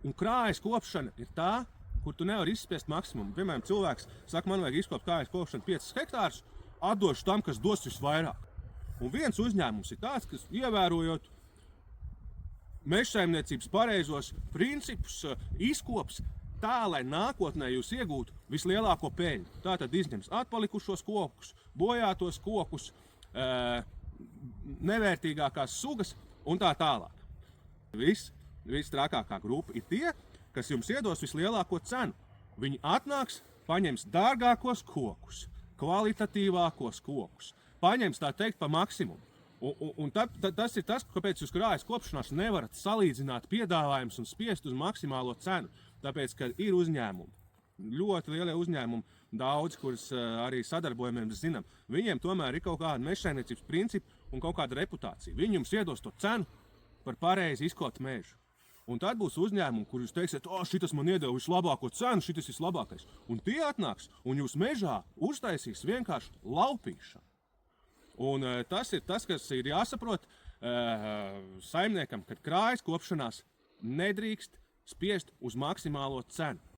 Un krājas kopšana ir tā, kur tu nevari izspiest maksimumu. Piemēram, cilvēks saka, man vajag izkopt krājas kopšanu 5 hektārus, atdošu tam, kas dos visvairāk. Un viens uzņēmums ir tāds, kas ievērojot mežsaimniecības pareizos principus izkops tā, lai nākotnē jūs iegūtu vislielāko peļņu. Tātad izņems atpalikušos kokus, bojātos kokus, nevērtīgākās sugas un tā tālāk. Vistrakākā grupa ir tie, kas jums iedos vislielāko cenu. Viņi atnāks, paņems dārgākos kokus, kvalitatīvākos kokus, paņems tā teikt pa maksimumu. Un tas ir tas, kāpēc jūs krājas kopšanās nevarat salīdzināt piedāvājumus un spiest uz maksimālo cenu. Tāpēc, ka ir uzņēmumi, ļoti lielie uzņēmumi, daudz, kurus arī sadarbojamies zinām, viņiem tomēr ir kaut kāda mežsaimniecības principi un kaut kāda reputācija. Viņi jums iedos to cenu par pareizi izkopt mežu. Un tad būs uzņēmumi, kur jūs teiksiet, šitas man iedeva vislabāko cenu, šitas vislabākais. Un tie atnāks un jūs mežā uztaisīs vienkārši laupīšanu. Un tas ir tas, kas ir jāsaprot saimniekam, kad krājas kopšanās nedrīkst spiest uz maksimālo cenu.